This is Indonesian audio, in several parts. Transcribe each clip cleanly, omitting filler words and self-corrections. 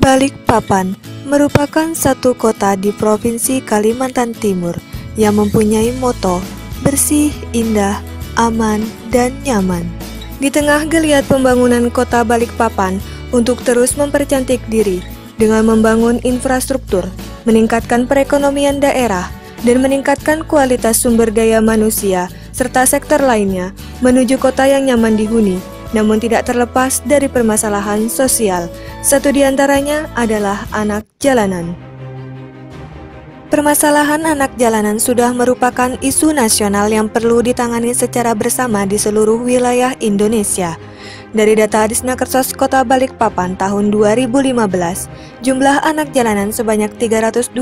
Balikpapan merupakan satu kota di Provinsi Kalimantan Timur yang mempunyai moto bersih, indah, aman, dan nyaman. Di tengah geliat pembangunan kota Balikpapan untuk terus mempercantik diri dengan membangun infrastruktur, meningkatkan perekonomian daerah, dan meningkatkan kualitas sumber daya manusia serta sektor lainnya menuju kota yang nyaman dihuni, namun tidak terlepas dari permasalahan sosial. Satu di antaranya adalah anak jalanan. Permasalahan anak jalanan sudah merupakan isu nasional yang perlu ditangani secara bersama di seluruh wilayah Indonesia. Dari data Disnakersos Kota Balikpapan tahun 2015, jumlah anak jalanan sebanyak 320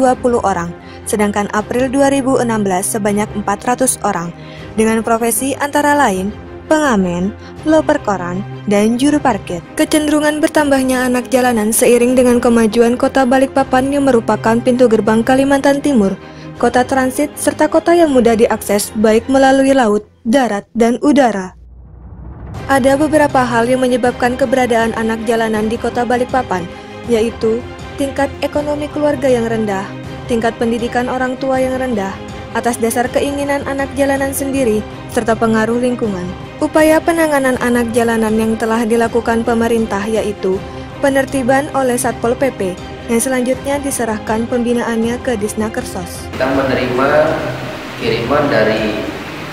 orang, sedangkan April 2016 sebanyak 400 orang, dengan profesi antara lain pengamen, loper koran, dan juru parkir. Kecenderungan bertambahnya anak jalanan seiring dengan kemajuan kota Balikpapan yang merupakan pintu gerbang Kalimantan Timur, kota transit, serta kota yang mudah diakses baik melalui laut, darat, dan udara. Ada beberapa hal yang menyebabkan keberadaan anak jalanan di kota Balikpapan, yaitu tingkat ekonomi keluarga yang rendah, tingkat pendidikan orang tua yang rendah, atas dasar keinginan anak jalanan sendiri, serta pengaruh lingkungan. Upaya penanganan anak jalanan yang telah dilakukan pemerintah yaitu penertiban oleh Satpol PP, yang selanjutnya diserahkan pembinaannya ke Disnakersos. Kita menerima kiriman dari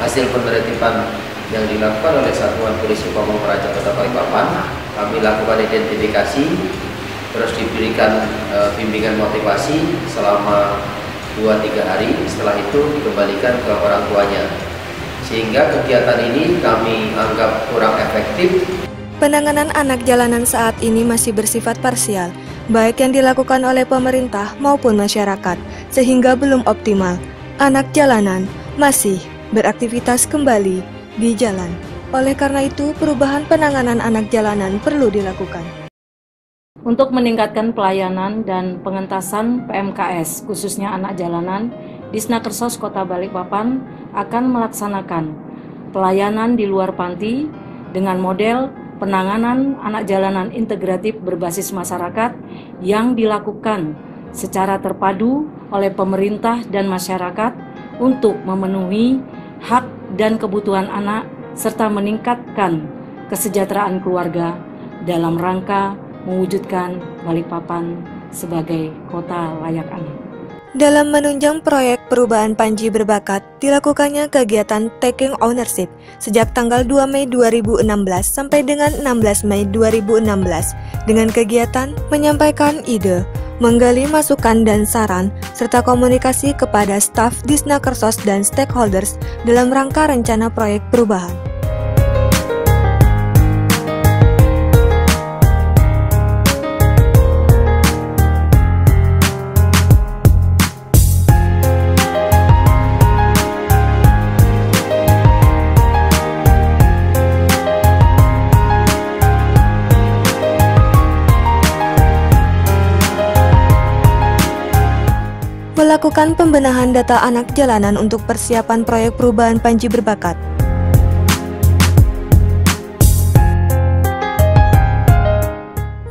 hasil penertiban yang dilakukan oleh Satuan Polisi Pamong Praja Kota Balikpapan. Kami lakukan identifikasi, terus diberikan bimbingan motivasi selama 2-3 hari, setelah itu dikembalikan ke orang tuanya. Sehingga kegiatan ini kami anggap kurang efektif. Penanganan anak jalanan saat ini masih bersifat parsial, baik yang dilakukan oleh pemerintah maupun masyarakat, sehingga belum optimal. Anak jalanan masih beraktivitas kembali di jalan. Oleh karena itu, perubahan penanganan anak jalanan perlu dilakukan. Untuk meningkatkan pelayanan dan pengentasan PMKS, khususnya anak jalanan, Disnakersos Kota Balikpapan akan melaksanakan pelayanan di luar panti dengan model penanganan anak jalanan integratif berbasis masyarakat yang dilakukan secara terpadu oleh pemerintah dan masyarakat untuk memenuhi hak dan kebutuhan anak serta meningkatkan kesejahteraan keluarga dalam rangka mewujudkan Balikpapan sebagai kota layak anak. Dalam menunjang proyek perubahan Panji Berbakat, dilakukannya kegiatan Taking Ownership sejak tanggal 2 Mei 2016 sampai dengan 16 Mei 2016 dengan kegiatan menyampaikan ide, menggali masukan dan saran, serta komunikasi kepada staf Disnakersos dan stakeholders dalam rangka rencana proyek perubahan. Melakukan pembenahan data anak jalanan untuk persiapan proyek perubahan Panji Berbakat.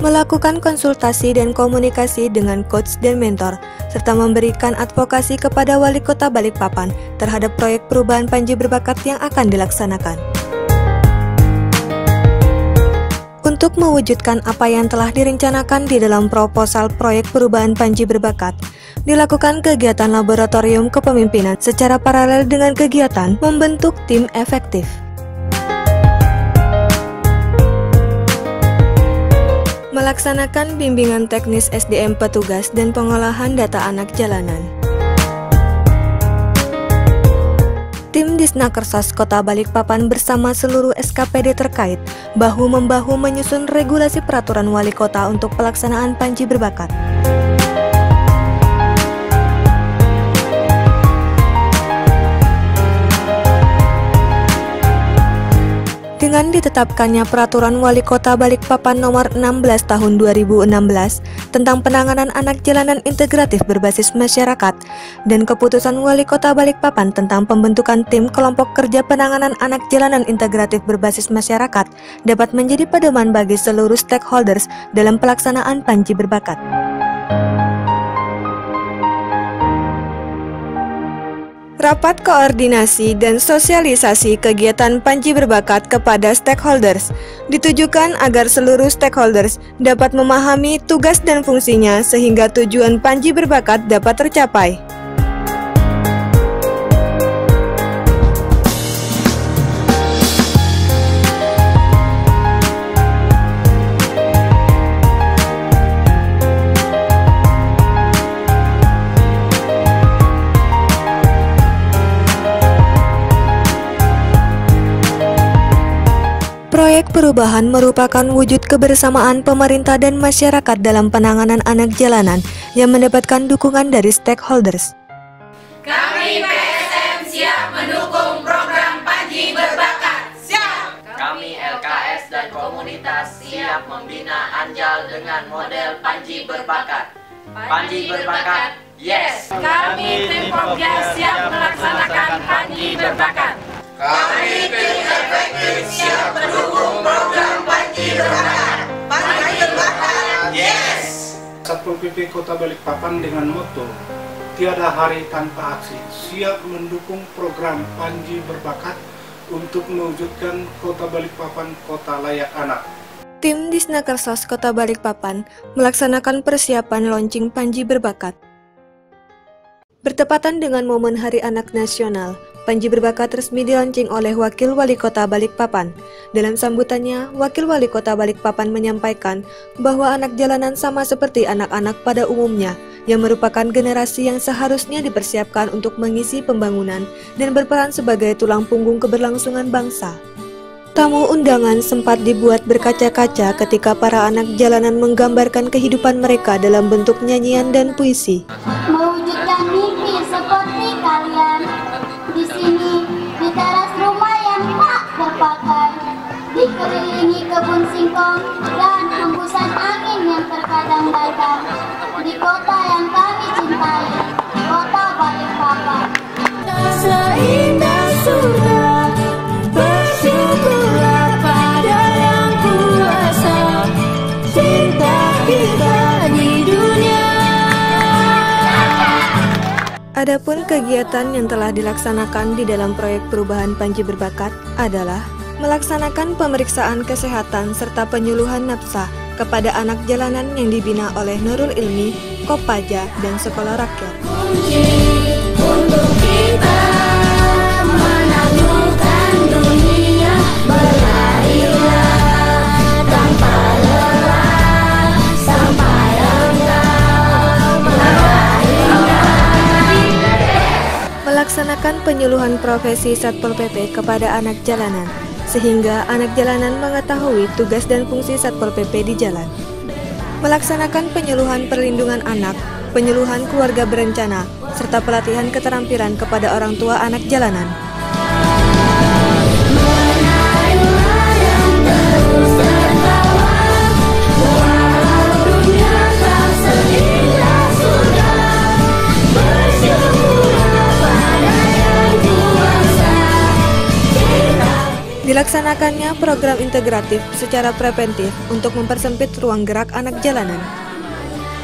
Melakukan konsultasi dan komunikasi dengan coach dan mentor, serta memberikan advokasi kepada Wali Kota Balikpapan terhadap proyek perubahan Panji Berbakat yang akan dilaksanakan. Untuk mewujudkan apa yang telah direncanakan di dalam proposal proyek perubahan Panji Berbakat, dilakukan kegiatan laboratorium kepemimpinan secara paralel dengan kegiatan membentuk tim efektif. Melaksanakan bimbingan teknis SDM petugas dan pengolahan data anak jalanan. Tim Disnakersos Kota Balikpapan bersama seluruh SKPD terkait bahu-membahu menyusun regulasi peraturan wali kota untuk pelaksanaan Panji Berbakat. Dengan Dengan ditetapkannya Peraturan Wali Kota Balikpapan Nomor 16 Tahun 2016 tentang penanganan anak jalanan integratif berbasis masyarakat dan Keputusan Wali Kota Balikpapan tentang pembentukan tim kelompok kerja penanganan anak jalanan integratif berbasis masyarakat dapat menjadi pedoman bagi seluruh stakeholders dalam pelaksanaan Panji Berbakat. Rapat koordinasi dan sosialisasi kegiatan Panji Berbakat kepada stakeholders ditujukan agar seluruh stakeholders dapat memahami tugas dan fungsinya sehingga tujuan Panji Berbakat dapat tercapai. Proyek perubahan merupakan wujud kebersamaan pemerintah dan masyarakat dalam penanganan anak jalanan yang mendapatkan dukungan dari stakeholders. Kami PSM siap mendukung program Panji Berbakat. Siap! Kami LKS dan komunitas siap membina Anjal dengan model Panji Berbakat. Panji Berbakat, yes! Kami tim Popja siap melaksanakan Panji Berbakat. Kami tim efektif siap mendukung program Panji Berbakat. Panji Berbakat, yes! Satpol PP Kota Balikpapan dengan moto tiada hari tanpa aksi siap mendukung program Panji Berbakat untuk mewujudkan Kota Balikpapan kota layak anak. Tim Disnakersos Kota Balikpapan melaksanakan persiapan launching Panji Berbakat. Bertepatan dengan momen Hari Anak Nasional, Panji Berbakat resmi dilaunching oleh Wakil Wali Kota Balikpapan. Dalam sambutannya, Wakil Wali Kota Balikpapan menyampaikan bahwa anak jalanan sama seperti anak-anak pada umumnya, yang merupakan generasi yang seharusnya dipersiapkan untuk mengisi pembangunan dan berperan sebagai tulang punggung keberlangsungan bangsa. Tamu undangan sempat dibuat berkaca-kaca ketika para anak jalanan menggambarkan kehidupan mereka dalam bentuk nyanyian dan puisi. Mewujudkan mimpi seperti kalian di sini, di teras rumah yang tak terpakai, dikelilingi kebun singkong dan hembusan angin yang terkadang datang, di kota yang kami cintai, Kota Balikpapan. Seindah surga, bersyukurlah pada Yang Kuasa, cinta kita di dunia. Adapun kegiatan yang telah dilaksanakan di dalam proyek perubahan Panji Berbakat adalah melaksanakan pemeriksaan kesehatan serta penyuluhan nafsa kepada anak jalanan yang dibina oleh Nurul Ilmi, Kopaja, dan Sekolah Rakyat. Untuk kita menaklukkan dunia, berlarilah tanpa lelah sampai engkau meraihnya. Melaksanakan penyuluhan profesi Satpol PP kepada anak jalanan, sehingga anak jalanan mengetahui tugas dan fungsi Satpol PP di jalan. Melaksanakan penyuluhan perlindungan anak, penyuluhan keluarga berencana, serta pelatihan keterampilan kepada orang tua anak jalanan. Dilaksanakannya program integratif secara preventif untuk mempersempit ruang gerak anak jalanan.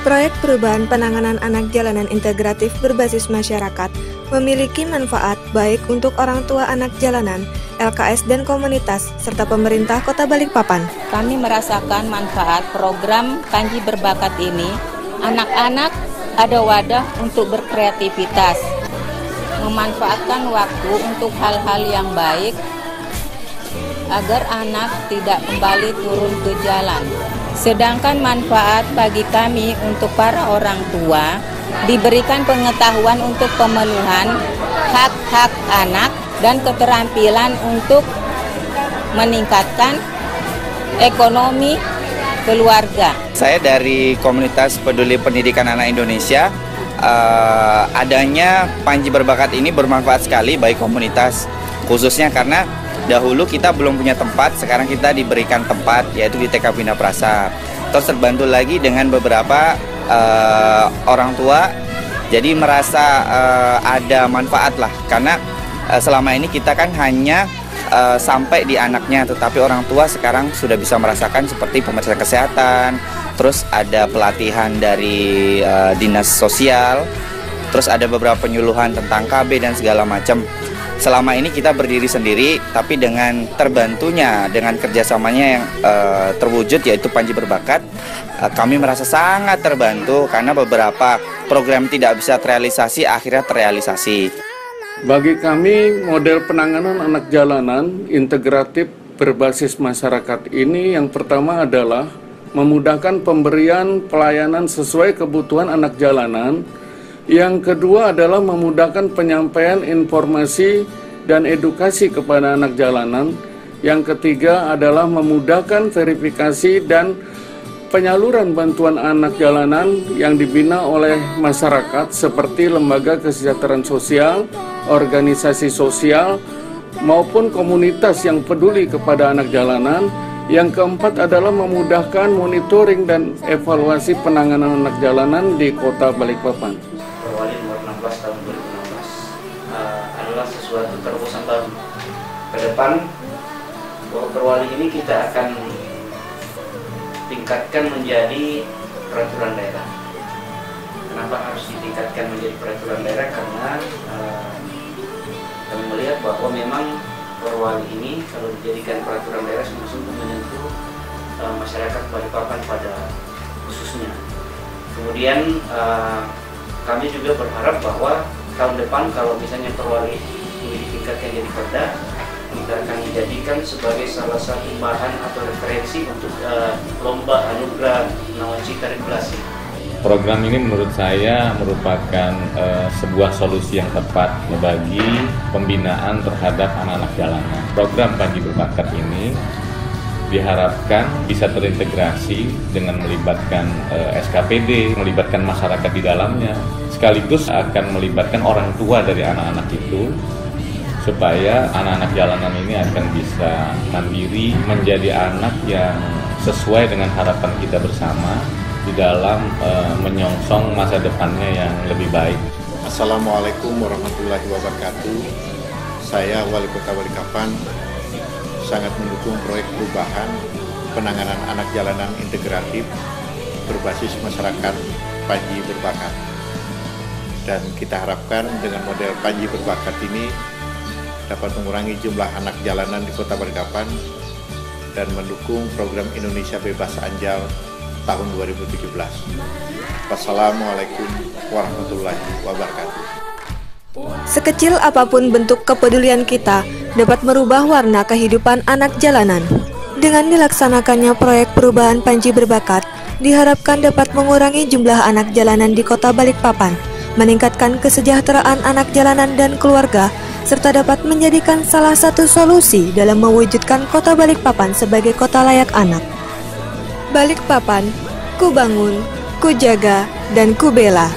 Proyek perubahan penanganan anak jalanan integratif berbasis masyarakat memiliki manfaat baik untuk orang tua anak jalanan, LKS dan komunitas, serta pemerintah Kota Balikpapan. Kami merasakan manfaat program Panji Berbakat ini. Anak-anak ada wadah untuk berkreativitas, memanfaatkan waktu untuk hal-hal yang baik, agar anak tidak kembali turun ke jalan. Sedangkan manfaat bagi kami untuk para orang tua, diberikan pengetahuan untuk pemenuhan hak-hak anak dan keterampilan untuk meningkatkan ekonomi keluarga. Saya dari komunitas peduli pendidikan anak Indonesia. Adanya Panji Berbakat ini bermanfaat sekali bagi komunitas, khususnya karena Dahulu kita belum punya tempat, sekarang kita diberikan tempat, yaitu di TK Bina Prasa. Terus terbantu lagi dengan beberapa orang tua, jadi merasa ada manfaat lah. Karena selama ini kita kan hanya sampai di anaknya, tetapi orang tua sekarang sudah bisa merasakan seperti pemeriksaan kesehatan, terus ada pelatihan dari dinas sosial, terus ada beberapa penyuluhan tentang KB dan segala macam. Selama ini kita berdiri sendiri, tapi dengan terbantunya, dengan kerjasamanya yang terwujud yaitu Panji Berbakat, kami merasa sangat terbantu karena beberapa program tidak bisa terrealisasi, akhirnya terrealisasi. Bagi kami, model penanganan anak jalanan integratif berbasis masyarakat ini yang pertama adalah memudahkan pemberian pelayanan sesuai kebutuhan anak jalanan. Yang kedua adalah memudahkan penyampaian informasi dan edukasi kepada anak jalanan. Yang ketiga adalah memudahkan verifikasi dan penyaluran bantuan anak jalanan yang dibina oleh masyarakat seperti lembaga kesejahteraan sosial, organisasi sosial, maupun komunitas yang peduli kepada anak jalanan. Yang keempat adalah memudahkan monitoring dan evaluasi penanganan anak jalanan di Kota Balikpapan. Perwali nomor 16 tahun 2016 adalah sesuatu terobosan baru. Ke depan, Perwali ini kita akan tingkatkan menjadi peraturan daerah. Kenapa harus ditingkatkan menjadi peraturan daerah? Karena kami melihat bahwa memang Perwali ini kalau dijadikan peraturan daerah sungguh-sungguh menyentuh masyarakat Balikpapan pada khususnya. Kemudian kami juga berharap bahwa tahun depan kalau misalnya Perwali ini ditingkatkan jadi Perda, kita akan dijadikan sebagai salah satu bahan atau referensi untuk lomba anugerah nawacita regulasi. Program ini menurut saya merupakan sebuah solusi yang tepat bagi pembinaan terhadap anak-anak jalanan. Program Panji Berbakat ini diharapkan bisa terintegrasi dengan melibatkan SKPD, melibatkan masyarakat di dalamnya, sekaligus akan melibatkan orang tua dari anak-anak itu, supaya anak-anak jalanan ini akan bisa mandiri, menjadi anak yang sesuai dengan harapan kita bersama di dalam menyongsong masa depannya yang lebih baik. Assalamualaikum warahmatullahi wabarakatuh. Saya Wali Kota Balikpapan sangat mendukung proyek perubahan penanganan anak jalanan integratif berbasis masyarakat Panji Berbakat. Dan kita harapkan dengan model Panji Berbakat ini dapat mengurangi jumlah anak jalanan di Kota Balikpapan dan mendukung program Indonesia Bebas Anjal tahun 2017. Wassalamualaikum warahmatullahi wabarakatuh. Sekecil apapun bentuk kepedulian kita dapat merubah warna kehidupan anak jalanan. Dengan dilaksanakannya proyek perubahan Panji Berbakat, diharapkan dapat mengurangi jumlah anak jalanan di Kota Balikpapan, meningkatkan kesejahteraan anak jalanan dan keluarga, serta dapat menjadikan salah satu solusi dalam mewujudkan Kota Balikpapan sebagai kota layak anak. Balikpapan, ku bangun, ku jaga, dan ku bela.